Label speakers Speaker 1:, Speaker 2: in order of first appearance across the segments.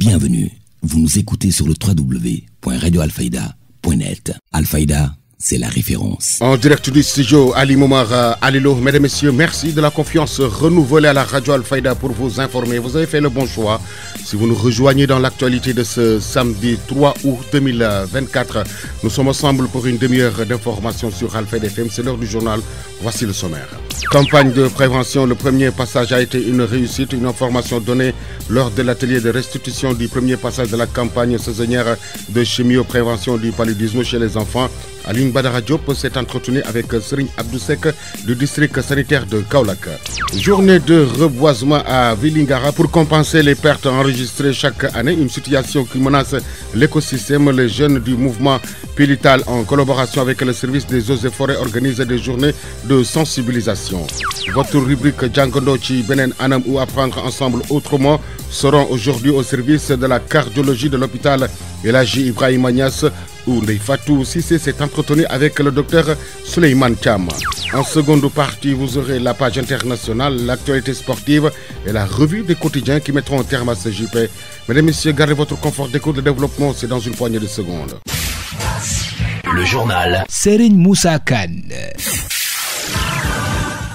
Speaker 1: Bienvenue, vous nous écoutez sur le www.radioalfayda.net. Alfayda, c'est la référence.
Speaker 2: En direct du studio, Ali Momar Alilo. Mesdames et messieurs, merci de la confiance renouvelée à la radio Alfayda pour vous informer. Vous avez fait le bon choix. Si vous nous rejoignez dans l'actualité de ce samedi 3 août 2024, nous sommes ensemble pour une demi-heure d'information sur Alfayda FM. C'est l'heure du journal. Voici le sommaire. Campagne de prévention. Le premier passage a été une réussite. Une information donnée lors de l'atelier de restitution du premier passage de la campagne saisonnière de chimioprévention du paludisme chez les enfants. Aline Badara Diop s'est entretenu avec Serigne Abdou Sek du district sanitaire de Kaolack. Journée de reboisement à Vélingara pour compenser les pertes enregistrées chaque année. Une situation qui menace l'écosystème. Les jeunes du mouvement Pilital, en collaboration avec le service des eaux et forêts, organisent des journées de sensibilisation. Votre rubrique Djangondo Chi Benen Anam ou Apprendre ensemble autrement seront aujourd'hui au service de la cardiologie de l'hôpital Elhaji Ibrahima Niass, où Ndeye Fatou Cissé s'est entretenu avec le docteur Souleymane Thiam. En seconde partie, vous aurez la page internationale, l'actualité sportive et la revue des quotidiens qui mettront un terme à ce JP. Mesdames et messieurs, gardez votre confort d'écoute. Le développement, c'est dans une poignée de secondes.
Speaker 1: Le journal
Speaker 3: Serigne Moussa Kane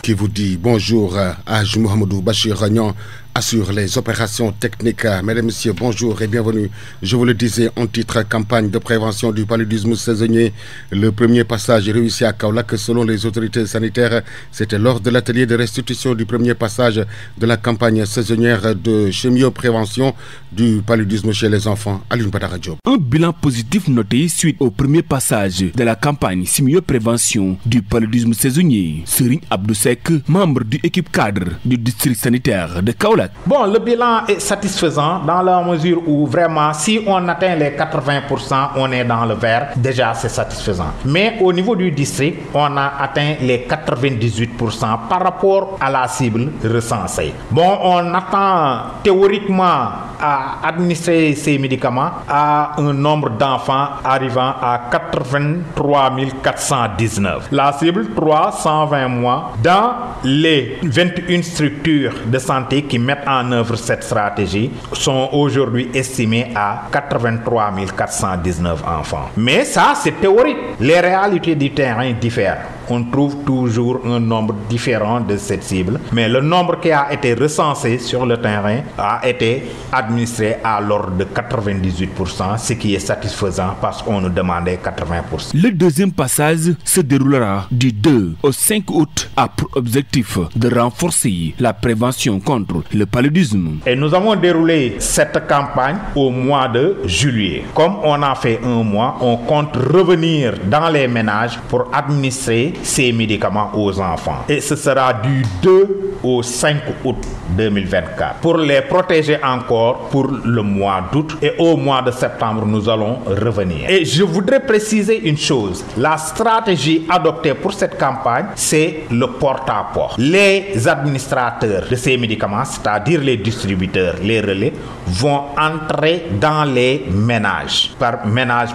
Speaker 2: qui vous dit bonjour. Haj Mohamedou Bachir Ragnan assure les opérations techniques. Mesdames et messieurs, bonjour et bienvenue. Je vous le disais en titre, campagne de prévention du paludisme saisonnier. Le premier passage est réussi à Kaolack selon les autorités sanitaires. C'était lors de l'atelier de restitution du premier passage de la campagne saisonnière de chimioprévention du paludisme chez les enfants. Aline Badara Diop.
Speaker 4: Un bilan positif noté suite au premier passage de la campagne chimioprévention du paludisme saisonnier. Serigne Abdou Sek, membre de l'équipe cadre du district sanitaire de Kaolack.
Speaker 5: Bon, le bilan est satisfaisant dans la mesure où vraiment, si on atteint les 80%, on est dans le vert. Déjà, c'est satisfaisant. Mais au niveau du district, on a atteint les 98% par rapport à la cible recensée. Bon, on attend théoriquement à administrer ces médicaments à un nombre d'enfants arrivant à 83 419. La cible, 320 mois dans les 21 structures de santé qui mettent en œuvre cette stratégie sont aujourd'hui estimés à 83 419 enfants. Mais ça, c'est théorique. Les réalités du terrain diffèrent. On trouve toujours un nombre différent de cette cible, mais le nombre qui a été recensé sur le terrain a été administré à l'ordre de 98%, ce qui est satisfaisant parce qu'on nous demandait 80%.
Speaker 4: Le deuxième passage se déroulera du 2 au 5 août a pour objectif de renforcer la prévention contre le paludisme.
Speaker 5: Et nous avons déroulé cette campagne au mois de juillet. Comme on a fait un mois, on compte revenir dans les ménages pour administrer ces médicaments aux enfants. Et ce sera du 2 au 5 août 2024. Pour les protéger encore pour le mois d'août et au mois de septembre, nous allons revenir. Et je voudrais préciser une chose. La stratégie adoptée pour cette campagne, c'est le porte-à-porte. Les administrateurs de ces médicaments, c'est-à-dire les distributeurs, les relais, vont entrer dans les ménages par ménage.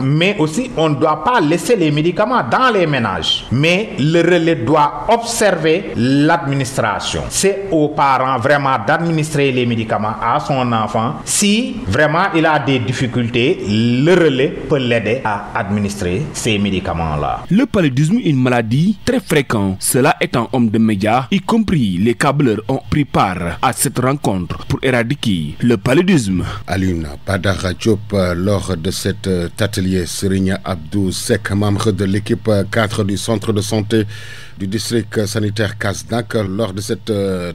Speaker 5: Mais aussi, on ne doit pas laisser les médicaments dans les ménages. Mais le relais doit observer l'administration. C'est aux parents vraiment d'administrer les médicaments à son enfant. Si vraiment il a des difficultés, le relais peut l'aider à administrer ces médicaments-là.
Speaker 4: Le paludisme est une maladie très fréquente. Cela étant homme de médias, y compris les câbleurs, ont pris part à cette rencontre pour éradiquer le paludisme.
Speaker 2: Aline Badara Diop, lors de cet atelier, Serigne Abdou Sek, membre de l'équipe 4 du centre de santé du district sanitaire Kasnack, lors de cet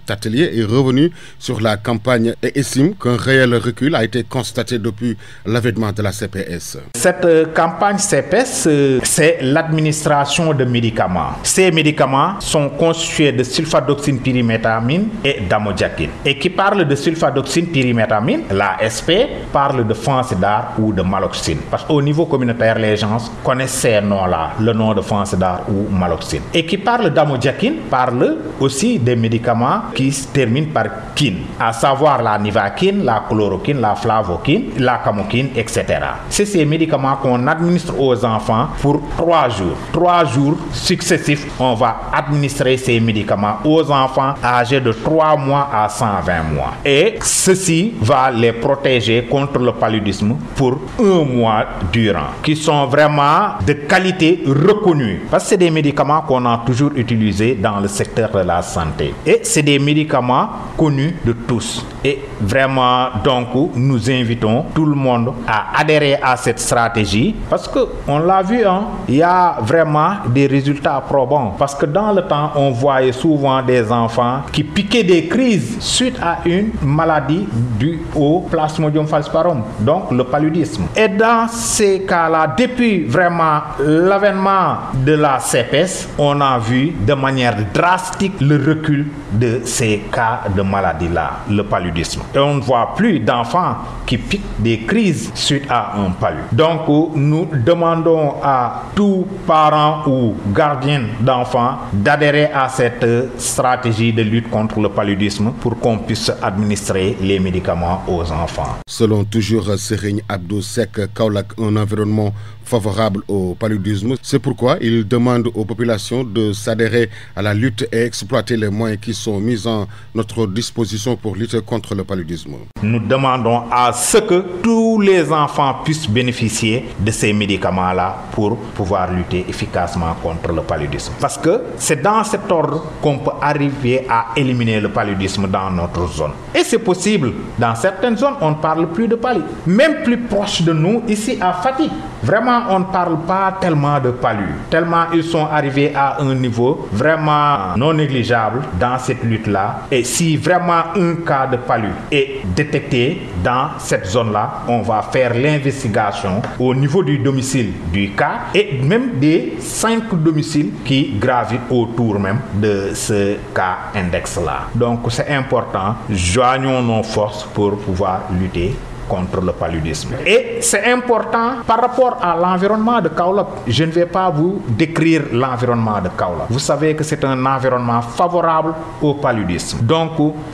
Speaker 2: atelier, est revenu sur la campagne et estime qu'un réel recul a été constaté depuis l'avènement de la CPS.
Speaker 5: Cette campagne CPS, c'est l'administration de médicaments. Ces médicaments sont constitués de sulfadoxine pyrimétamine et d'amodiaquine. Et qui parle de sulfadoxine pyrimétamine, la SP parle de fansidar ou de maloxine. Parce qu'au niveau communautaire, les gens connaissent ces noms-là. Le nom de fansidar standard ou maloxine. Et qui parle d'amodiaquine parle aussi des médicaments qui se terminent par quine, à savoir la nivaquine, la chloroquine, la flavoquine, la camoquine, etc. C'est ces médicaments qu'on administre aux enfants pour 3 jours. 3 jours successifs, on va administrer ces médicaments aux enfants âgés de 3 mois à 120 mois. Et ceci va les protéger contre le paludisme pour 1 mois durant, qui sont vraiment de qualité reconnue. Parce que c'est des médicaments qu'on a toujours utilisés dans le secteur de la santé. Et c'est des médicaments connus de tous. Et vraiment, donc, nous invitons tout le monde à adhérer à cette stratégie parce que on l'a vu, il y a vraiment des résultats probants. Parce que dans le temps, on voyait souvent des enfants qui piquaient des crises suite à une maladie due au Plasmodium falciparum, donc le paludisme. Et dans ces cas-là, depuis vraiment l'avènement de la CPS, on a vu de manière drastique le recul de ces cas de maladie-là, le paludisme. Et on ne voit plus d'enfants qui piquent des crises suite à un palud. Donc, nous demandons à tous parents ou gardiens d'enfants d'adhérer à cette stratégie de lutte contre le paludisme pour qu'on puisse administrer les médicaments aux enfants.
Speaker 2: Selon toujours Serigne Abdou Seck, Kaolack, un environnement favorable au paludisme. C'est pourquoi il demande aux populations de s'adhérer à la lutte et exploiter les moyens qui sont mis en notre disposition pour lutter contre le paludisme.
Speaker 5: Nous demandons à ce que tous les enfants puissent bénéficier de ces médicaments-là pour pouvoir lutter efficacement contre le paludisme. Parce que c'est dans cet ordre qu'on peut arriver à éliminer le paludisme dans notre zone. Et c'est possible. Dans certaines zones, on ne parle plus de palud. Même plus proche de nous, ici à Fatick, vraiment, on ne parle pas tellement de palud. Tellement ils sont arrivés à un niveau vraiment non négligeable dans cette lutte-là. Et si vraiment un cas de palud est détecté dans cette zone-là, on va faire l'investigation au niveau du domicile du cas et même des 5 domiciles qui gravitent autour même de ce cas index-là. Donc c'est important, joignons nos forces pour pouvoir lutter contre le paludisme. Et c'est important par rapport à l'environnement de Kaolack. Je ne vais pas vous décrire l'environnement de Kaolack. Vous savez que c'est un environnement favorable au paludisme. Donc,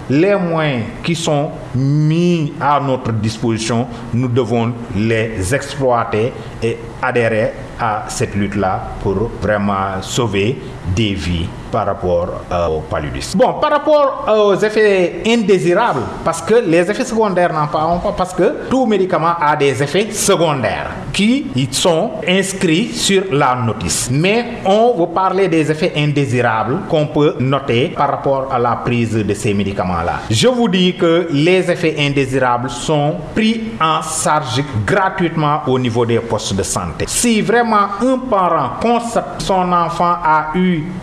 Speaker 5: les moyens qui sont mis à notre disposition, nous devons les exploiter et adhérer à cette lutte-là pour vraiment sauver des vies par rapport au paludisme. Bon, par rapport aux effets indésirables, parce que les effets secondaires n'en parlons pas, parce que tout médicament a des effets secondaires qui sont inscrits sur la notice. Mais on veut parler des effets indésirables qu'on peut noter par rapport à la prise de ces médicaments-là. Je vous dis que les effets indésirables sont pris en charge gratuitement au niveau des postes de santé. Si vraiment un parent constate que son enfant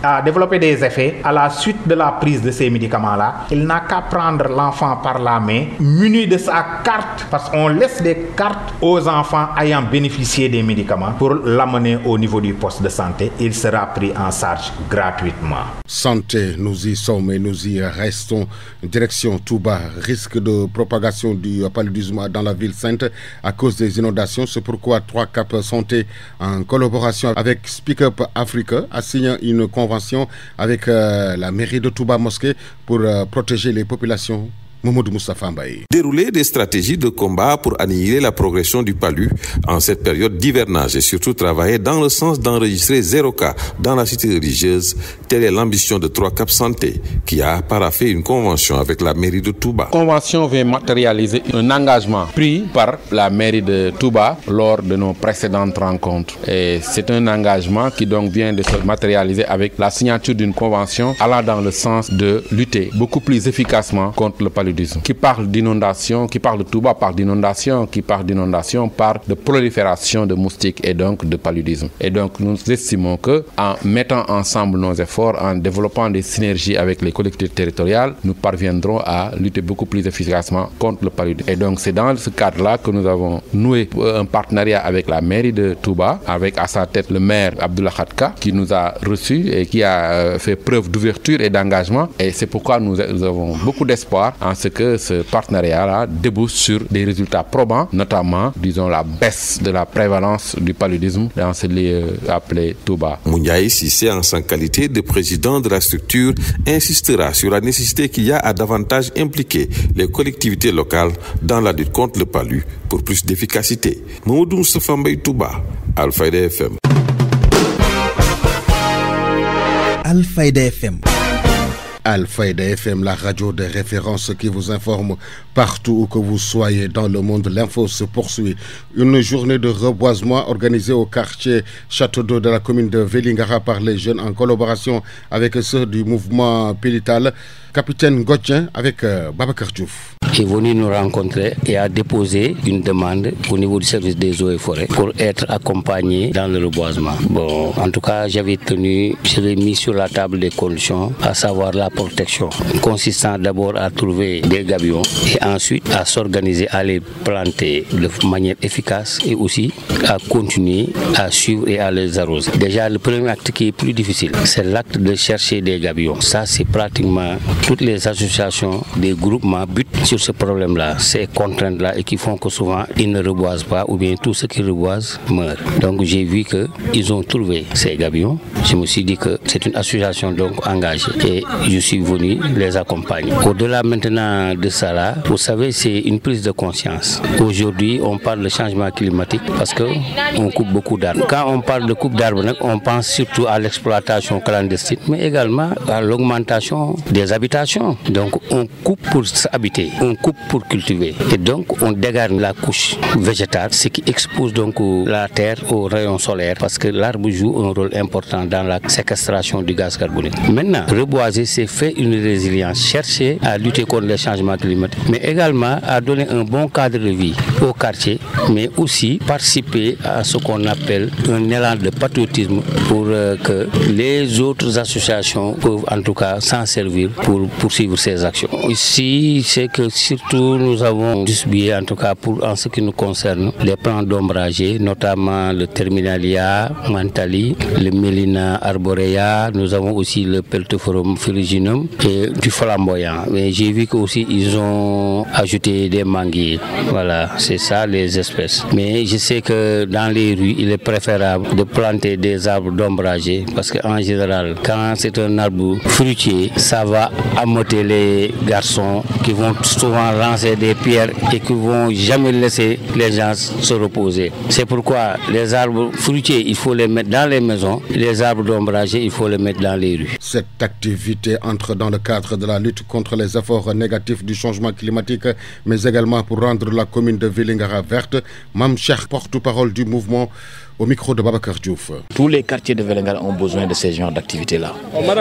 Speaker 5: a développé des effets à la suite de la prise de ces médicaments-là, il n'a qu'à prendre l'enfant par la main, muni de sa carte, parce qu'on laisse des cartes aux enfants ayant bénéficié des médicaments pour l'amener au niveau du poste de santé. Il sera pris en charge gratuitement.
Speaker 2: Santé, nous y sommes et nous y restons. Direction Touba, risque de propagation du paludisme dans la ville sainte à cause des inondations. C'est pourquoi 3 Cap Santé, en collaboration avec Speak Up Africa, a signé une convention avec la mairie de Touba Mosquée pour protéger les populations. Mamadou Moustapha Mbaye.
Speaker 3: Dérouler des stratégies de combat pour annihiler la progression du palud en cette période d'hivernage et surtout travailler dans le sens d'enregistrer 0 cas dans la cité religieuse, telle est l'ambition de 3 Cap Santé qui a paraphé une convention avec la mairie de Touba.
Speaker 6: La convention vient matérialiser un engagement pris par la mairie de Touba lors de nos précédentes rencontres. Et c'est un engagement qui donc vient de se matérialiser avec la signature d'une convention allant dans le sens de lutter beaucoup plus efficacement contre le paludisme. Qui parle d'inondation, qui parle de Touba, parle d'inondation, qui parle d'inondation, parle de prolifération de moustiques et donc de paludisme. Et donc nous estimons que en mettant ensemble nos efforts, en développant des synergies avec les collectivités territoriales, nous parviendrons à lutter beaucoup plus efficacement contre le paludisme. Et donc c'est dans ce cadre-là que nous avons noué un partenariat avec la mairie de Touba, avec à sa tête le maire Abdoulaye Khatka, qui nous a reçus et qui a fait preuve d'ouverture et d'engagement. Et c'est pourquoi nous avons beaucoup d'espoir en ce que ce partenariat-là débouche sur des résultats probants, notamment, disons, la baisse de la prévalence du paludisme dans ce lieu appelé Touba.
Speaker 3: Mouniaï Sissé, en sa qualité de président de la structure, insistera sur la nécessité qu'il y a à davantage impliquer les collectivités locales dans la lutte contre le palu pour plus d'efficacité. Mamadou Moustapha Mbaye, Touba, Alfayda FM.
Speaker 1: Alfayda FM.
Speaker 2: Alfayda FM, la radio de référence qui vous informe partout où que vous soyez dans le monde. L'info se poursuit. Une journée de reboisement organisée au quartier Château d'Eau de la commune de Vélingara par les jeunes en collaboration avec ceux du mouvement Pélital. Capitaine Godjen avec Babacar Diouf
Speaker 7: est venu nous rencontrer et a déposé une demande au niveau du service des eaux et forêts pour être accompagné dans le reboisement. Bon, en tout cas, j'avais mis sur la table des conditions, à savoir la protection, consistant d'abord à trouver des gabions et ensuite à s'organiser, à les planter de manière efficace et aussi à continuer à suivre et à les arroser. Déjà, le premier acte qui est plus difficile, c'est l'acte de chercher des gabions. Ça, c'est pratiquement toutes les associations, des groupements butent sur ce problème-là, ces contraintes-là, et qui font que souvent ils ne reboisent pas, ou bien tout ce qui reboise meurt. Donc j'ai vu qu'ils ont trouvé ces gabions. Je me suis dit que c'est une association donc engagée et je suis venu les accompagner. Au-delà maintenant de ça là, vous savez, c'est une prise de conscience. Aujourd'hui, on parle de changement climatique parce qu'on coupe beaucoup d'arbres. Quand on parle de coupe d'arbres, on pense surtout à l'exploitation clandestine, mais également à l'augmentation des habitations. Donc on coupe pour s'habiter, on coupe pour cultiver. Et donc on dégarde la couche végétale, ce qui expose donc la terre aux rayons solaires parce que l'arbre joue un rôle important dans la séquestration du gaz carbonique. Maintenant, reboiser, c'est faire une résilience, chercher à lutter contre les changements climatiques, mais également à donner un bon cadre de vie au quartier, mais aussi participer à ce qu'on appelle un élan de patriotisme pour que les autres associations peuvent en tout cas s'en servir pour poursuivre ces actions. Ici, c'est que surtout nous avons distribué, en tout cas en ce qui nous concerne, les plants d'ombragés, notamment le Terminalia Mantali, le Melina arborea, nous avons aussi le Peltophorum ferruginum et du flamboyant. Mais j'ai vu qu'aussi ils ont ajouté des manguiers. Voilà, c'est ça les espèces. Mais je sais que dans les rues, il est préférable de planter des arbres d'ombragés parce qu'en général, quand c'est un arbre fruitier, ça va ameuter les garçons qui vont souvent lancer des pierres et qui vont jamais laisser les gens se reposer. C'est pourquoi les arbres fruitiers, il faut les mettre dans les maisons, les arbres d'ombragés, il faut les mettre dans les rues.
Speaker 2: Cette activité entre dans le cadre de la lutte contre les efforts négatifs du changement climatique, mais également pour rendre la commune de Vélingara verte. Mam Cheikh, porte-parole du mouvement, au micro de Babacar Diouf.
Speaker 8: Tous les quartiers de Vélingara ont besoin de ces genres d'activités-là,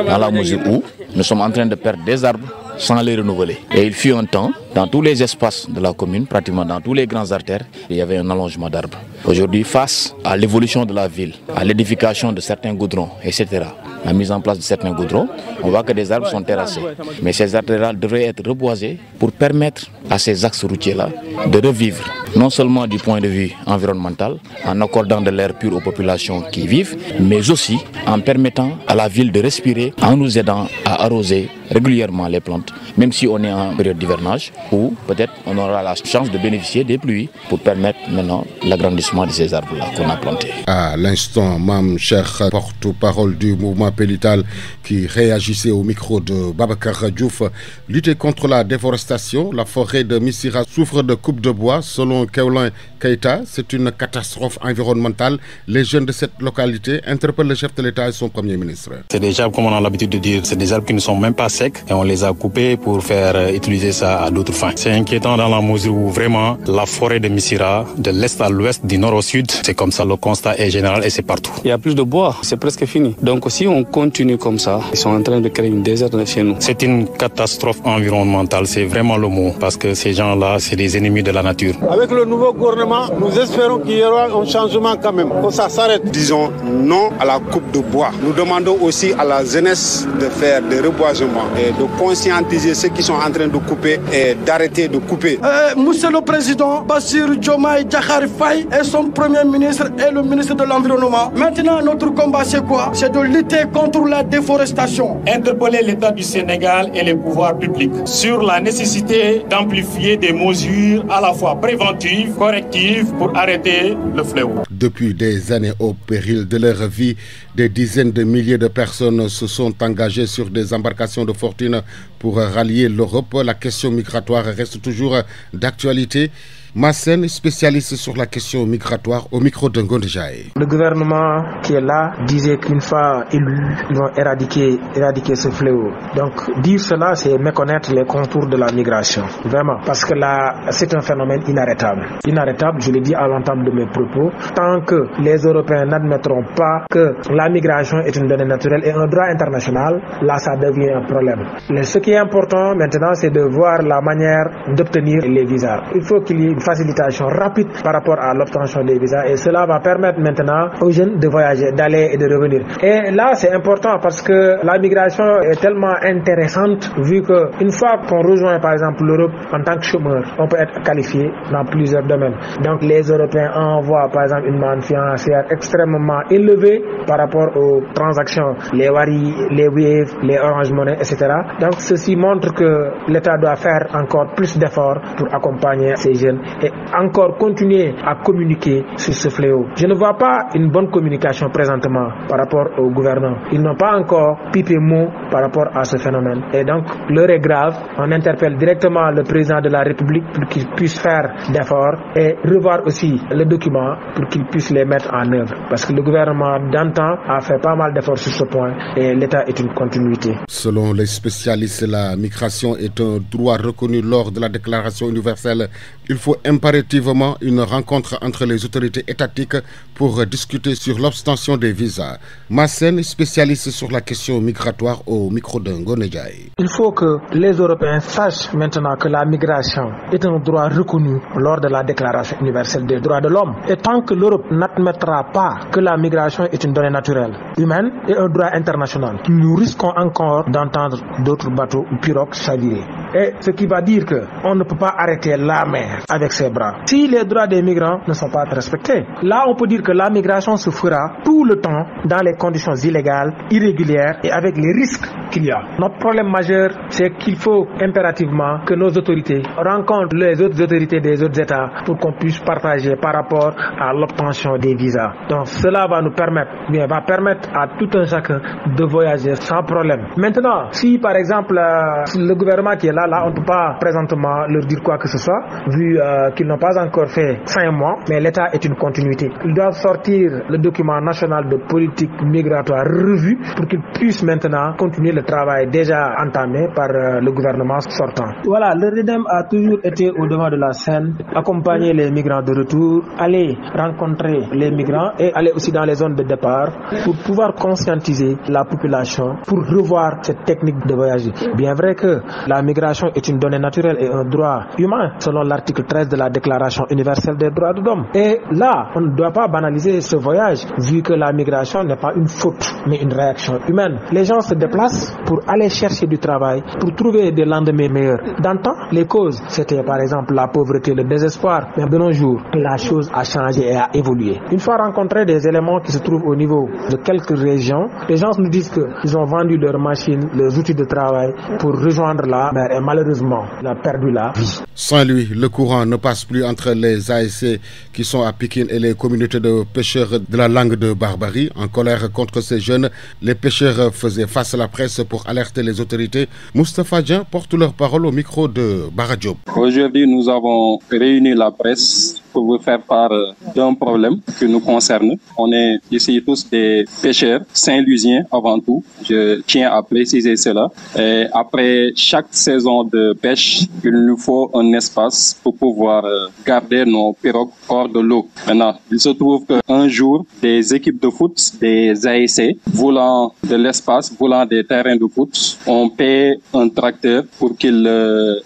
Speaker 8: dans la mesure où nous sommes en train de perdre des arbres sans les renouveler. Et il fut un temps, dans tous les espaces de la commune, pratiquement dans tous les grands artères, il y avait un allongement d'arbres. Aujourd'hui, face à l'évolution de la ville, à l'édification de certains goudrons, etc., la mise en place de certains goudrons, on voit que des arbres sont terrassés. Mais ces arbres-là devraient être reboisés pour permettre à ces axes routiers-là de revivre, non seulement du point de vue environnemental, en accordant de l'air pur aux populations qui y vivent, mais aussi en permettant à la ville de respirer, en nous aidant à arroser régulièrement les plantes, même si on est en période d'hivernage, où peut-être on aura la chance de bénéficier des pluies pour permettre maintenant l'agrandissement de ces arbres-là qu'on a plantés.
Speaker 2: À l'instant, Mam Cheikh, porte-parole du mouvement Pélital, qui réagissait au micro de Babacar Diouf. Lutter contre la déforestation, la forêt de Missira souffre de coupe de bois. Selon Keulin Keita, c'est une catastrophe environnementale. Les jeunes de cette localité interpellent le chef de l'État et son Premier ministre.
Speaker 9: C'est des arbres, comme on a l'habitude de dire, c'est des arbres qui ne sont même pas secs et on les a coupés pour faire utiliser ça à d'autres fins. C'est inquiétant dans la mesure où vraiment la forêt de Missira, de l'est à l'ouest, du nord au sud, c'est comme ça, le constat est général et c'est partout.
Speaker 10: Il y a plus de bois, c'est presque fini. Donc si on continue comme ça, ils sont en train de créer une désert chez nous.
Speaker 9: C'est une catastrophe environnementale, c'est vraiment le mot, parce que ces gens-là, c'est des ennemis de la nature.
Speaker 11: avec le nouveau gouvernement, nous espérons qu'il y aura un changement quand même, que ça s'arrête.
Speaker 12: Disons non à la coupe de bois. Nous demandons aussi à la jeunesse de faire des reboisements et de conscientiser ceux qui sont en train de couper et d'arrêter de couper.
Speaker 11: Monsieur le Président, Bassirou Diomaye Diakhar Faye et son Premier ministre et le ministre de l'Environnement. Maintenant, notre combat, c'est quoi? C'est de lutter contre la déforestation.
Speaker 13: Interpeller l'État du Sénégal et les pouvoirs publics sur la nécessité d'amplifier des mesures à la fois préventives, correctives pour arrêter le fléau.
Speaker 2: Depuis des années, au péril de leur vie, des dizaines de milliers de personnes se sont engagées sur des embarcations de fortune pour rallier l'Europe. La question migratoire reste toujours d'actualité. Massen, spécialiste sur la question migratoire, au micro de Ngondejaï.
Speaker 14: Le gouvernement qui est là disait qu'une fois élus, ils vont éradiquer ce fléau. Donc dire cela, c'est méconnaître les contours de la migration. Vraiment, parce que là, c'est un phénomène inarrêtable. Inarrêtable, je l'ai dit à l'entame de mes propos, tant que les Européens n'admettront pas que la migration est une donnée naturelle et un droit international, là, ça devient un problème. Mais ce qui est important maintenant, c'est de voir la manière d'obtenir les visas. Il faut qu'il y ait une facilitation rapide par rapport à l'obtention des visas et cela va permettre maintenant aux jeunes de voyager, d'aller et de revenir. Et là, c'est important parce que la migration est tellement intéressante vu qu'une fois qu'on rejoint par exemple l'Europe en tant que chômeur, on peut être qualifié dans plusieurs domaines. Donc les Européens envoient par exemple une manne financière extrêmement élevée par rapport aux transactions, les Wari, les Wave, les Orange Money, etc. Donc ceci montre que l'État doit faire encore plus d'efforts pour accompagner ces jeunes et encore continuer à communiquer sur ce fléau. Je ne vois pas une bonne communication présentement par rapport aux gouvernants. Ils n'ont pas encore pipé mot par rapport à ce phénomène. Et donc, l'heure est grave. On interpelle directement le président de la République pour qu'il puisse faire d'efforts et revoir aussi le document pour qu'il puisse les mettre en œuvre. Parce que le gouvernement d'antan a fait pas mal d'efforts sur ce point et l'État est une continuité.
Speaker 2: Selon les spécialistes, la migration est un droit reconnu lors de la Déclaration universelle. Il faut impérativement une rencontre entre les autorités étatiques pour discuter sur l'obtention des visas. Massen, spécialiste sur la question migratoire, au micro de Ngondejaï.
Speaker 14: Il faut que les Européens sachent maintenant que la migration est un droit reconnu lors de la Déclaration universelle des droits de l'homme. Et tant que l'Europe n'admettra pas que la migration est une donnée naturelle, humaine et un droit international, nous risquons encore d'entendre d'autres bateaux ou pirogues chavirer. Et ce qui va dire qu'on ne peut pas arrêter la mer avec ses bras. Si les droits des migrants ne sont pas respectés, là on peut dire que la migration se fera tout le temps dans les conditions illégales, irrégulières et avec les risques qu'il y a. Notre problème majeur, c'est qu'il faut impérativement que nos autorités rencontrent les autres autorités des autres États pour qu'on puisse partager par rapport à l'obtention des visas. Donc cela va nous permettre, va permettre à tout un chacun de voyager sans problème. Maintenant, si par exemple le gouvernement qui est là, on ne peut pas présentement leur dire quoi que ce soit, vu qu'ils n'ont pas encore fait 5 mois, mais l'État est une continuité. Ils doivent sortir le document national de politique migratoire revu pour qu'ils puissent maintenant continuer le travail déjà entamé par le gouvernement sortant. Voilà, le REDEM a toujours été au devant de la scène, accompagner les migrants de retour, aller rencontrer les migrants et aller aussi dans les zones de départ pour pouvoir conscientiser la population pour revoir cette technique de voyager. Bien vrai que la migration est une donnée naturelle et un droit humain selon l'article 13 de la Déclaration universelle des droits de l'homme. Et là, on ne doit pas banaliser ce voyage vu que la migration n'est pas une faute mais une réaction humaine. Les gens se déplacent pour aller chercher du travail, pour trouver des lendemains meilleurs. D'antan, les causes, c'était par exemple la pauvreté, le désespoir. Mais de nos jours, la chose a changé et a évolué. Une fois rencontré des éléments qui se trouvent au niveau de quelques régions, les gens nous disent qu'ils ont vendu leurs machines, leurs outils de travail pour rejoindre la mer et malheureusement, il a perdu la vie.
Speaker 2: Sans lui, le courant ne passe plus entre les ASC qui sont à Pikine et les communautés de pêcheurs de la langue de Barbarie. En colère contre ces jeunes, les pêcheurs faisaient face à la presse pour alerter les autorités. Moustapha Dien porte leur parole au micro de Baradjob.
Speaker 15: Aujourd'hui, nous avons réuni la presse pour pour vous faire part d'un problème qui nous concerne. On est ici tous des pêcheurs saint-louisiens avant tout. Je tiens à préciser cela. Et après chaque saison de pêche, il nous faut un espace pour pouvoir garder nos pirogues hors de l'eau. Maintenant, il se trouve qu'un jour, des équipes de foot, des ASC, voulant de l'espace, voulant des terrains de foot, ont payé un tracteur pour qu'il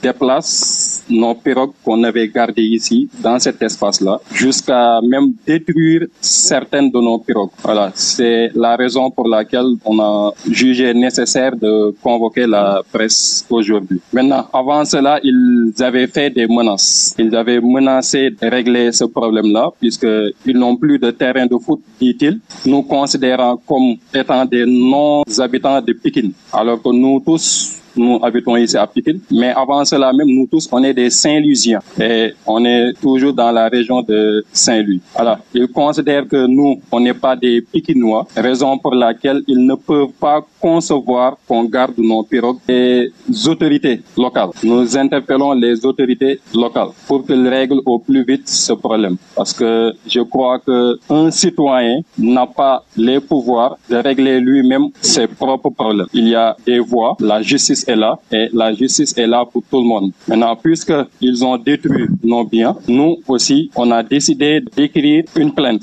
Speaker 15: déplace nos pirogues qu'on avait gardées ici, dans cet espace-là, jusqu'à même détruire certaines de nos pirogues. Voilà, c'est la raison pour laquelle on a jugé nécessaire de convoquer la presse aujourd'hui. Maintenant, avant cela, ils avaient fait des menaces. Ils avaient menacé de régler ce problème-là, puisqu'ils n'ont plus de terrain de foot, dit-il, nous considérant comme étant des non-habitants de Pikine, alors que nous tous, nous habitons ici à Pikine, mais avant cela même, nous tous, on est des Saint-Louisiens et on est toujours dans la région de Saint-Louis. Alors, ils considèrent que nous, on n'est pas des Pikinois, raison pour laquelle ils ne peuvent pas concevoir qu'on garde nos pirogues. Les autorités locales, nous interpellons les autorités locales pour qu'ils règlent au plus vite ce problème. Parce que je crois qu'un citoyen n'a pas les pouvoirs de régler lui-même ses propres problèmes. Il y a des voies, la justice est là et la justice est là pour tout le monde. Maintenant, puisqu'ils ont détruit nos biens, nous aussi, on a décidé d'écrire une plainte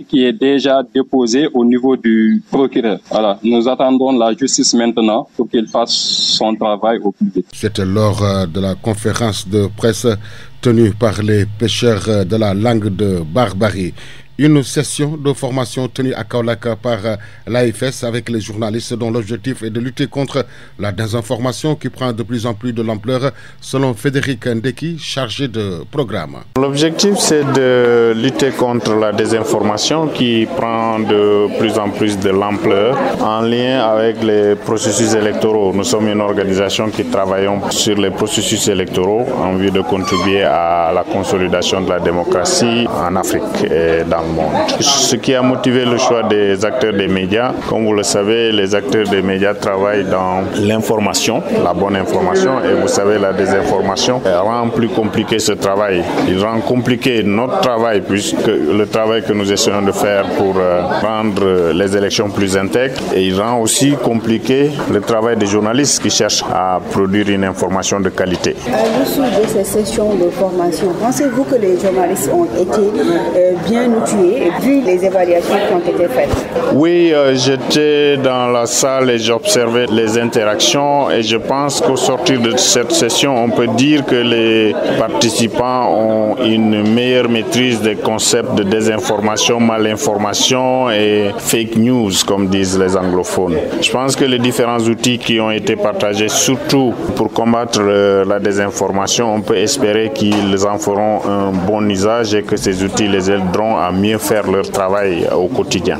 Speaker 15: qui est déjà déposée au niveau du procureur. Voilà, nous attendons la justice maintenant pour qu'il fasse son travail au plus vite.
Speaker 2: C'était lors de la conférence de presse tenue par les pêcheurs de la langue de Barbarie. Une session de formation tenue à Kaolack par l'AFS avec les journalistes dont l'objectif est de lutter contre la désinformation qui prend de plus en plus de l'ampleur selon Frédéric Ndeki, chargé de programme.
Speaker 16: L'objectif c'est de lutter contre la désinformation qui prend de plus en plus de l'ampleur en lien avec les processus électoraux. Nous sommes une organisation qui travaillons sur les processus électoraux en vue de contribuer à la consolidation de la démocratie en Afrique et dans le monde. Ce qui a motivé le choix des acteurs des médias, comme vous le savez, les acteurs des médias travaillent dans l'information, la bonne information, et vous savez, la désinformation rend plus compliqué ce travail. Il rend compliqué notre travail, puisque le travail que nous essayons de faire pour rendre les élections plus intègres, et il rend aussi compliqué le travail des journalistes qui cherchent à produire une information de qualité.
Speaker 17: À l'issue de ces sessions de formation, pensez-vous que les journalistes ont été bien outillés vu les évaluations qui ont été faites?
Speaker 16: Oui, j'étais dans la salle et j'observais les interactions et je pense qu'au sortir de cette session, on peut dire que les participants ont une meilleure maîtrise des concepts de désinformation, malinformation et fake news, comme disent les anglophones. Je pense que les différents outils qui ont été partagés, surtout pour combattre la désinformation, on peut espérer qu'ils en feront un bon usage et que ces outils les aideront à mieux faire leur travail au quotidien.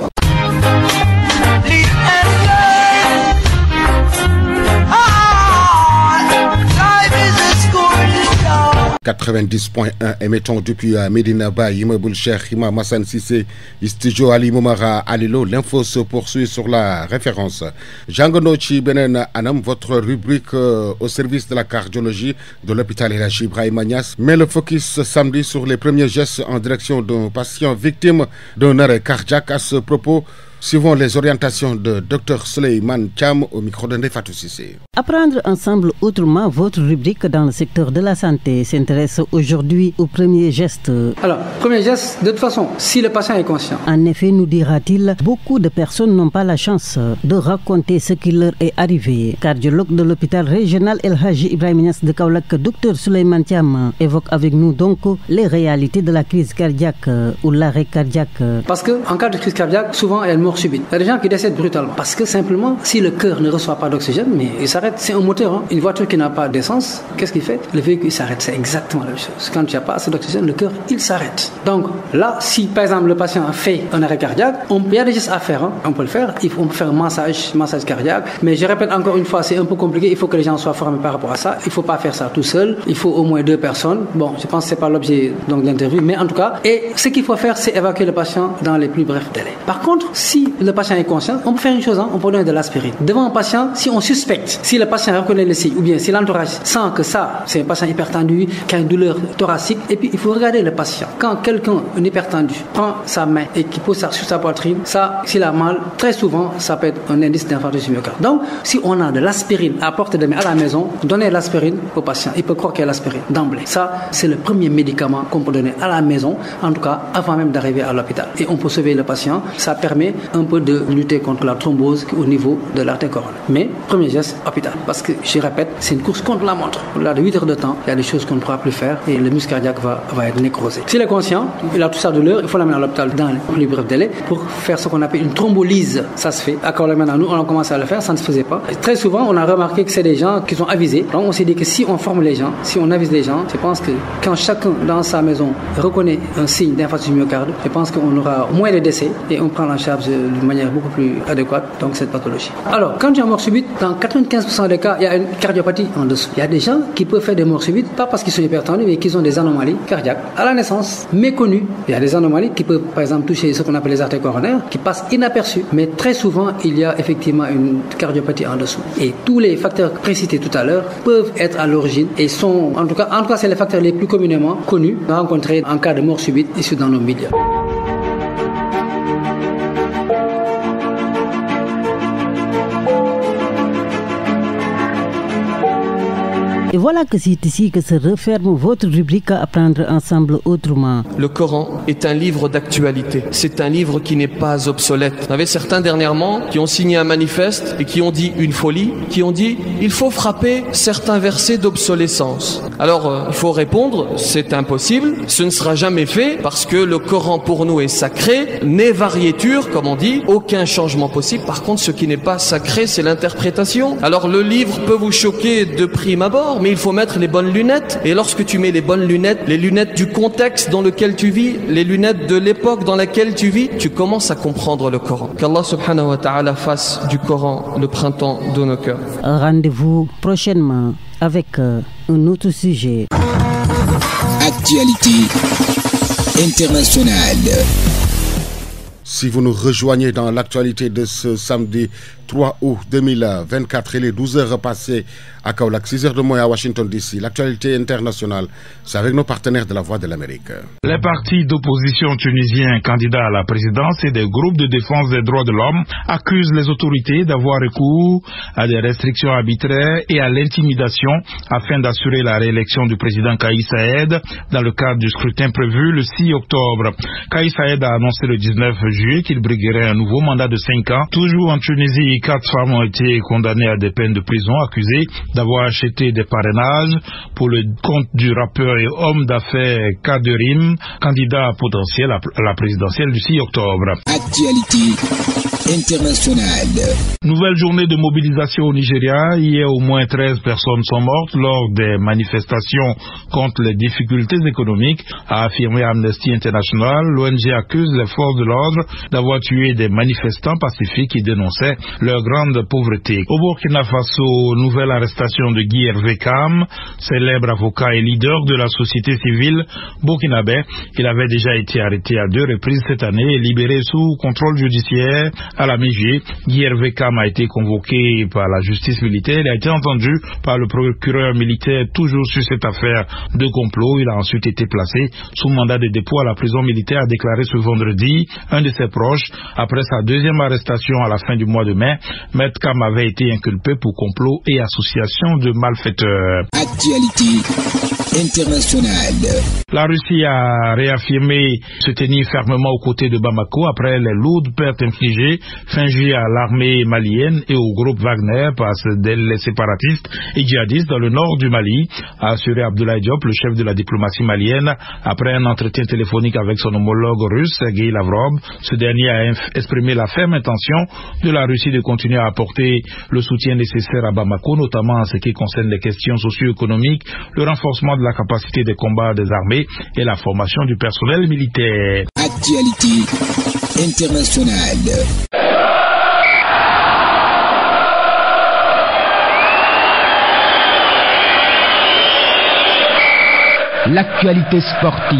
Speaker 2: 90.1 émettons depuis Medina Bay, immeuble Cheikh Imam Hassan Cissé, studio Ali Momara Alilo. L'info se poursuit sur la référence. Jangonochi Benen Anam, votre rubrique au service de la cardiologie de l'hôpital El Hadji Ibrahima Niasse met le focus samedi sur les premiers gestes en direction d'un patient victime d'un arrêt cardiaque. À ce propos, suivons les orientations de Dr Souleymane Thiam au micro de Nefatou Cissé.
Speaker 18: Apprendre ensemble autrement, votre rubrique dans le secteur de la santé s'intéresse aujourd'hui au premier geste.
Speaker 19: Alors, premier geste, de toute façon, si le patient est conscient.
Speaker 18: En effet, nous dira-t-il, beaucoup de personnes n'ont pas la chance de raconter ce qui leur est arrivé. Cardiologue de l'hôpital régional El Hadji Ibrahima Niasse de Kaolack, Dr Souleymane Thiam évoque avec nous donc les réalités de la crise cardiaque ou l'arrêt cardiaque.
Speaker 19: Parce qu'en cas de crise cardiaque, souvent elle mort subite. Il y a des gens qui décèdent brutalement. Parce que simplement, si le cœur ne reçoit pas d'oxygène, mais il s'arrête. C'est un moteur. Hein. Une voiture qui n'a pas d'essence, qu'est-ce qu'il fait? Le véhicule s'arrête. C'est exactement la même chose. Quand il n'y a pas assez d'oxygène, le cœur, il s'arrête. Donc là, si par exemple le patient a fait un arrêt cardiaque, il y a des gestes à faire. Hein. On peut le faire. On peut faire un massage cardiaque. Mais je répète encore une fois, c'est un peu compliqué. Il faut que les gens soient formés par rapport à ça. Il ne faut pas faire ça tout seul. Il faut au moins 2 personnes. Bon, je pense que ce n'est pas l'objet donc, de l'interview. Mais en tout cas, et ce qu'il faut faire, c'est évacuer le patient dans les plus brefs délais. Par contre, si si le patient est conscient, on peut faire une chose, on peut donner de l'aspirine. Devant un patient, si on suspecte, si le patient reconnaît le signe, ou bien si l'entourage sent que ça, c'est un patient hypertendu, qui a une douleur thoracique, et puis il faut regarder le patient. Quand quelqu'un, un hypertendu, prend sa main et qui pose ça sur sa poitrine, ça, s'il a mal, très souvent, ça peut être un indice d'infarctus du myocarde. Donc, si on a de l'aspirine à portée de main à la maison, donnez l'aspirine au patient. Il peut croire qu'il y a l'aspirine d'emblée. Ça, c'est le premier médicament qu'on peut donner à la maison, en tout cas avant même d'arriver à l'hôpital. Et on peut sauver le patient. Ça permet un peu de lutter contre la thrombose au niveau de l'artère coronaire. Mais, premier geste, hôpital. Parce que, je répète, c'est une course contre la montre. Au-delà de 8 heures de temps, il y a des choses qu'on ne pourra plus faire et le muscle cardiaque va être nécrosé. S'il est conscient, il a toute sa douleur, il faut l'amener à l'hôpital dans les plus brefs délais pour faire ce qu'on appelle une thrombolyse. Ça se fait. Encore maintenant, nous, on a commencé à le faire, ça ne se faisait pas. Et très souvent, on a remarqué que c'est des gens qui sont avisés. Donc, on s'est dit que si on forme les gens, si on avise les gens, je pense que quand chacun dans sa maison reconnaît un signe d'infarctus du myocarde, je pense qu'on aura moins de décès et on prend en charge de manière beaucoup plus adéquate donc cette pathologie. Alors, quand il y a mort subite, dans 95% des cas, il y a une cardiopathie en dessous. Il y a des gens qui peuvent faire des morts subites, pas parce qu'ils sont hypertendus, mais qu'ils ont des anomalies cardiaques à la naissance, méconnues. Il y a des anomalies qui peuvent, par exemple, toucher ce qu'on appelle les artères coronaires, qui passent inaperçues. Mais très souvent, il y a effectivement une cardiopathie en dessous. Et tous les facteurs précités tout à l'heure peuvent être à l'origine et sont, en tout cas, c'est les facteurs les plus communément connus rencontrés en cas de mort subite ici dans nos milieux.
Speaker 18: Et voilà que c'est ici que se referme votre rubrique à apprendre ensemble autrement.
Speaker 20: Le Coran est un livre d'actualité. C'est un livre qui n'est pas obsolète. Il y avait certains dernièrement qui ont signé un manifeste et qui ont dit une folie, qui ont dit il faut frapper certains versets d'obsolescence. Alors il faut répondre, c'est impossible, ce ne sera jamais fait parce que le Coran pour nous est sacré, n'est variéture comme on dit, aucun changement possible. Par contre ce qui n'est pas sacré c'est l'interprétation. Alors le livre peut vous choquer de prime abord, mais il faut mettre les bonnes lunettes. Et lorsque tu mets les bonnes lunettes, les lunettes du contexte dans lequel tu vis, les lunettes de l'époque dans laquelle tu vis, tu commences à comprendre le Coran. Qu'Allah subhanahu wa ta'ala fasse du Coran le printemps de nos cœurs.
Speaker 18: Rendez-vous prochainement avec un autre sujet.
Speaker 1: Actualité internationale.
Speaker 2: Si vous nous rejoignez dans l'actualité de ce samedi 3 août 2024, il est 12h passées à Kaolack, 6h de moins à Washington DC. L'actualité internationale, c'est avec nos partenaires de la Voix de l'Amérique.
Speaker 21: Les partis d'opposition tunisiens candidats à la présidence et des groupes de défense des droits de l'homme accusent les autorités d'avoir recours à des restrictions arbitraires et à l'intimidation afin d'assurer la réélection du président Kais Saied dans le cadre du scrutin prévu le 6 octobre. Kais Saied a annoncé le 19 juillet qu'il briguerait un nouveau mandat de 5 ans. Toujours en Tunisie, 4 femmes ont été condamnées à des peines de prison accusées d'avoir acheté des parrainages pour le compte du rappeur et homme d'affaires Kaderim, candidat potentiel à la présidentielle du 6 octobre.
Speaker 1: Actualité internationale.
Speaker 21: Nouvelle journée de mobilisation au Nigeria. Hier, au moins 13 personnes sont mortes lors des manifestations contre les difficultés économiques, a affirmé Amnesty International. L'ONG accuse les forces de l'ordre d'avoir tué des manifestants pacifiques qui dénonçaient leur grande pauvreté. Au Burkina Faso, nouvelle arrestation de Guy Hervé Kam, célèbre avocat et leader de la société civile burkinabé. Il avait déjà été arrêté à 2 reprises cette année et libéré sous contrôle judiciaire à la mi-juillet. Guy Hervé Kam a été convoqué par la justice militaire. Il a été entendu par le procureur militaire toujours sur cette affaire de complot. Il a ensuite été placé sous mandat de dépôt à la prison militaire, a déclaré ce vendredi un de ses proches. Après sa deuxième arrestation à la fin du mois de mai, Maître Kam avait été inculpé pour complot et association de malfaiteurs.
Speaker 1: Actualité internationale.
Speaker 21: La Russie a réaffirmé se tenir fermement aux côtés de Bamako après les lourdes pertes infligées fin juillet à l'armée malienne et au groupe Wagner par les séparatistes et djihadistes dans le nord du Mali, a assuré Abdoulaye Diop, le chef de la diplomatie malienne, après un entretien téléphonique avec son homologue russe, Sergei Lavrov. Ce dernier a exprimé la ferme intention de la Russie de continuer à apporter le soutien nécessaire à Bamako, notamment en ce qui concerne les questions socio-économiques, le renforcement de la capacité de combat des armées et la formation du personnel militaire.
Speaker 1: Actualité internationale.
Speaker 22: L'actualité sportive.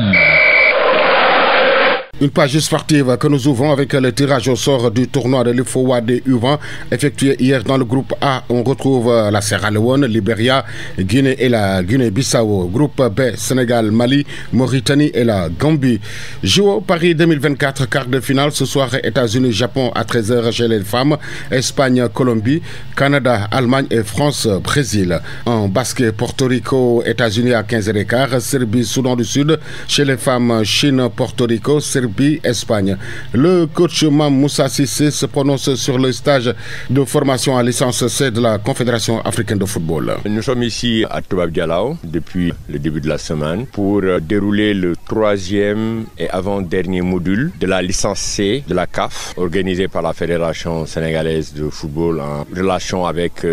Speaker 2: Une page sportive que nous ouvrons avec le tirage au sort du tournoi de l'UFOA des U20 effectué hier dans le groupe A. On retrouve la Sierra Leone, Libéria, Guinée et la Guinée-Bissau. Groupe B, Sénégal, Mali, Mauritanie et la Gambie. JO Paris 2024, quart de finale ce soir, États-Unis, Japon à 13h chez les femmes, Espagne, Colombie, Canada, Allemagne et France, Brésil. En basket, Porto Rico, États-Unis à 15h15, Serbie, Soudan du Sud chez les femmes, Chine, Porto Rico, Serbie, Espagne. Le coach Mam Moussa Sissé se prononce sur le stage de formation à licence C de la Confédération africaine de football.
Speaker 4: Nous sommes ici à Toubab Dialaw depuis le début de la semaine pour dérouler le 3e et avant-dernier module de la licence C de la CAF organisée par la Fédération sénégalaise de football en relation avec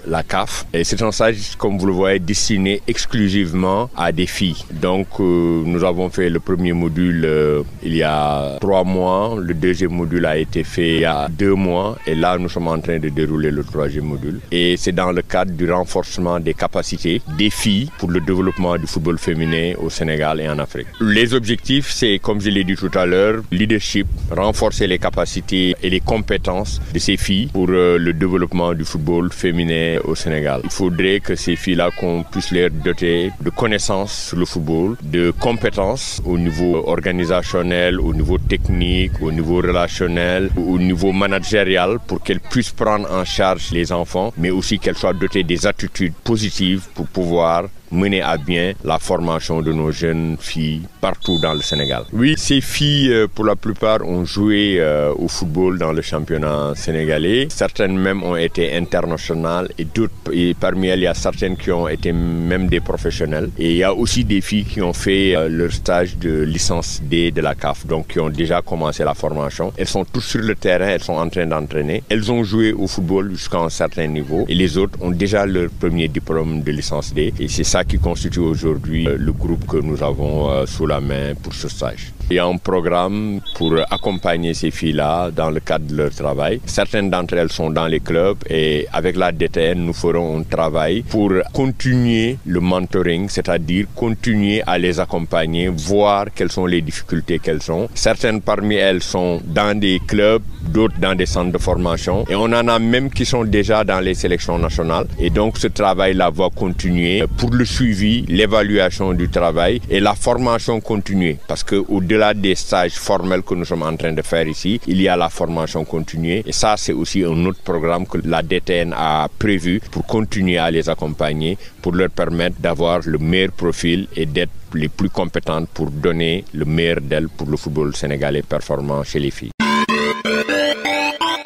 Speaker 4: la CAF. Et c'est un stage, comme vous le voyez, destiné exclusivement à des filles. Donc nous avons fait le premier module il y a 3 mois, le deuxième module a été fait il y a 2 mois et là nous sommes en train de dérouler le 3e module. Et c'est dans le cadre du renforcement des capacités des filles pour le développement du football féminin au Sénégal et en Afrique. Les objectifs, c'est comme je l'ai dit tout à l'heure, leadership, renforcer les capacités et les compétences de ces filles pour le développement du football féminin au Sénégal. Il faudrait que ces filles-là, qu'on puisse les doter de connaissances sur le football, de compétences au niveau organisationnel, au niveau technique, au niveau relationnel, au niveau managérial pour qu'elles puissent prendre en charge les enfants, mais aussi qu'elles soient dotées des attitudes positives pour pouvoir mener à bien la formation de nos jeunes filles partout dans le Sénégal. Oui, ces filles, pour la plupart, ont joué au football dans le championnat sénégalais. Certaines même ont été internationales et d'autres, et parmi elles, il y a certaines qui ont été même des professionnels. Et il y a aussi des filles qui ont fait leur stage de licence D de la CAF, donc qui ont déjà commencé la formation. Elles sont toutes sur le terrain, elles sont en train d'entraîner. Elles ont joué au football jusqu'à un certain niveau et les autres ont déjà leur premier diplôme de licence D. Et c'est ça qui constitue aujourd'hui le groupe que nous avons sous la main pour ce stage. Il y a un programme pour accompagner ces filles-là dans le cadre de leur travail. Certaines d'entre elles sont dans les clubs et avec la DTN, nous ferons un travail pour continuer le mentoring, c'est-à-dire continuer à les accompagner, voir quelles sont les difficultés qu'elles ont. Certaines parmi elles sont dans des clubs, d'autres dans des centres de formation et on en a même qui sont déjà dans les sélections nationales. Et donc ce travail-là va continuer pour le suivi, l'évaluation du travail et la formation continue parce qu'au-delà des stages formels que nous sommes en train de faire ici, il y a la formation continue et ça c'est aussi un autre programme que la DTN a prévu pour continuer à les accompagner, pour leur permettre d'avoir le meilleur profil et d'être les plus compétentes pour donner le meilleur d'elles pour le football sénégalais performant chez les filles.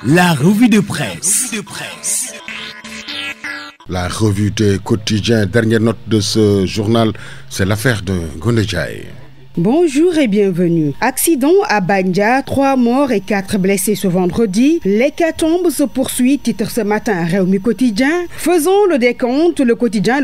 Speaker 1: La revue de presse.
Speaker 2: La revue des quotidiens, dernière note de ce journal, c'est l'affaire de Gondedjaï.
Speaker 22: Bonjour et bienvenue. Accident à Bandia, 3 morts et 4 blessés ce vendredi. L'hécatombe se poursuit, titre ce matin Réumi Quotidien. Faisons le décompte, le quotidien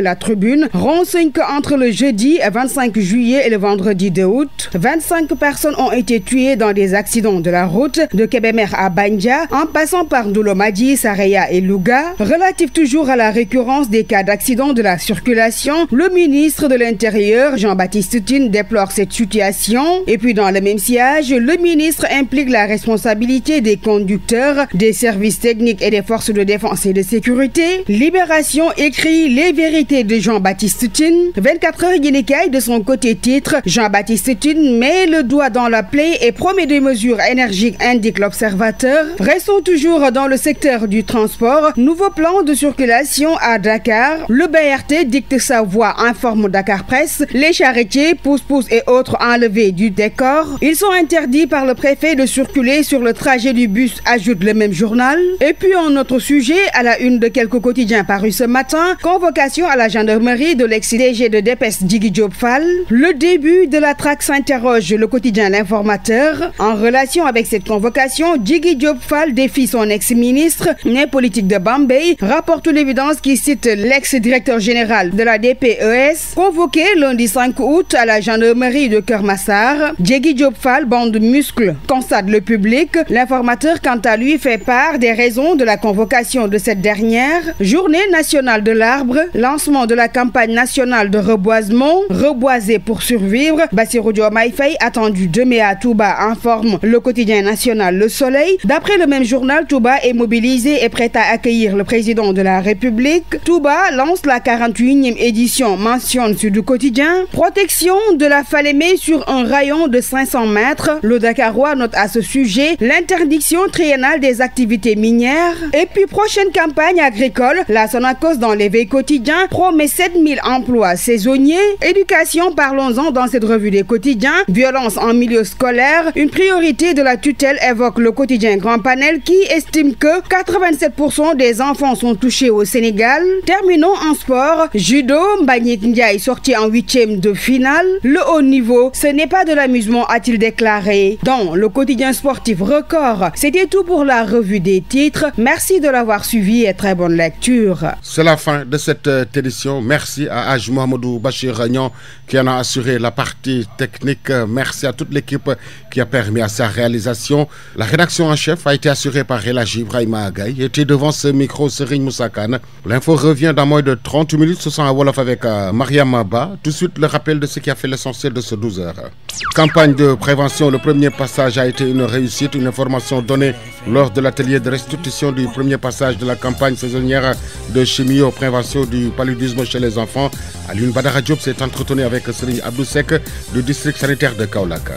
Speaker 22: La Tribune renseigne qu'entre le jeudi 25 juillet et le vendredi 2 août, 25 personnes ont été tuées dans des accidents de la route de Kébémer à Bandia, en passant par Ndoulo-Madi, Saraya et Louga. Relatif toujours à la récurrence des cas d'accidents de la circulation, le ministre de l'Intérieur, Jean-Baptiste Tine, déplore cette situation. Et puis dans le même sillage, le ministre implique la responsabilité des conducteurs, des services techniques et des forces de défense et de sécurité. Libération écrit les vérités de Jean-Baptiste Tine. 24 heures Guinécaille de son côté titre Jean-Baptiste Tine met le doigt dans la plaie et promet des mesures énergiques, indique l'Observateur. Restons toujours dans le secteur du transport. Nouveau plan de circulation à Dakar. Le BRT dicte sa voie, informe Dakar Presse. Les charretiers poussent et autres enlevés du décor. Ils sont interdits par le préfet de circuler sur le trajet du bus, ajoute le même journal. Et puis un autre sujet, à la une de quelques quotidiens parus ce matin, convocation à la gendarmerie de l'ex-DG de DPS Djigui Diop Fall. Le début de la traque s'interroge le quotidien L'Informateur. En relation avec cette convocation, Djigui Diop Fall défie son ex-ministre, né politique de Bambey, rapporte l'évidence qui cite l'ex-directeur général de la DPES, convoqué lundi 5 août à la gendarmerie gendarmerie de Kermassar. Djegui Diop Fall, bande muscle, constate le public. L'informateur, quant à lui, fait part des raisons de la convocation de cette dernière. Journée nationale de l'arbre, lancement de la campagne nationale de reboisement, reboiser pour survivre. Bassirou Diomaye Faye, attendu 2 mai à Touba, informe le quotidien national Le Soleil. D'après le même journal, Touba est mobilisé et prêt à accueillir le président de la République. Touba lance la 41e édition, mentionne Sud Quotidien. Protection de la Falémé sur un rayon de 500 mètres. Le Dakarois note à ce sujet l'interdiction triennale des activités minières. Et puis prochaine campagne agricole, la Sonacos dans l'éveil quotidien promet 7000 emplois saisonniers. Éducation, parlons-en dans cette revue des quotidiens. Violence en milieu scolaire, une priorité de la tutelle, évoque le quotidien Grand Panel qui estime que 87% des enfants sont touchés au Sénégal. Terminons en sport. Judo, Mbagnick Ndiaye sorti en 8e de finale. Le haut niveau, ce n'est pas de l'amusement, a-t-il déclaré dans le quotidien sportif Record. C'était tout pour la revue des titres. Merci de l'avoir suivi et très bonne lecture.
Speaker 2: C'est la fin de cette édition. Merci à Haj Mohamedou Bachir Ragnon qui en a assuré la partie technique. Merci à toute l'équipe qui a permis à sa réalisation. La rédaction en chef a été assurée par Elaji Ibrahima Agaï. Était devant ce micro Serigne Moussa Kane. L'info revient dans moins de 30 minutes. Ce sera à Wolof avec Mariam Abba. Tout de suite, le rappel de ce qui a fait l'essentiel de ce 12 heures. Campagne de prévention. Le premier passage a été une réussite. Une information donnée lors de l'atelier de restitution du premier passage de la campagne saisonnière de chimio-prévention du paludisme chez les enfants. Alioune Badara Diop s'est entretenu avec Serigne Abdou Sek du district sanitaire de Kaolack.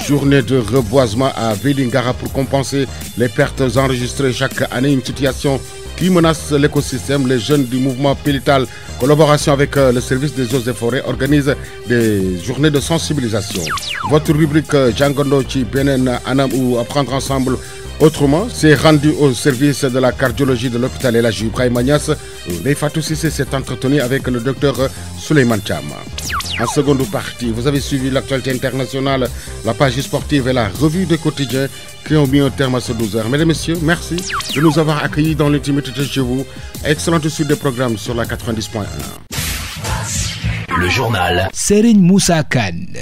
Speaker 2: Journée de reboisement à Vélingara pour compenser les pertes enregistrées chaque année. Une situation qui menace l'écosystème. Les jeunes du mouvement Pilital, collaboration avec le service des eaux et forêts, organisent des journées de sensibilisation. Votre rubrique Djangondo Chi Benen Anam ou Apprendre ensemble autrement, c'est rendu au service de la cardiologie de l'hôpital Elaji Ibrahima Niass. Fatou Sissé s'est entretenu avec le docteur Souleymane Thiam. En seconde partie, vous avez suivi l'actualité internationale, la page sportive et la revue de quotidien qui ont mis un terme à ce 12 heures. Mesdames et messieurs, merci de nous avoir accueillis dans l'intimité de chez vous. Excellente suite des programmes sur la 90.1.
Speaker 1: Le journal Serigne Moussa Kane.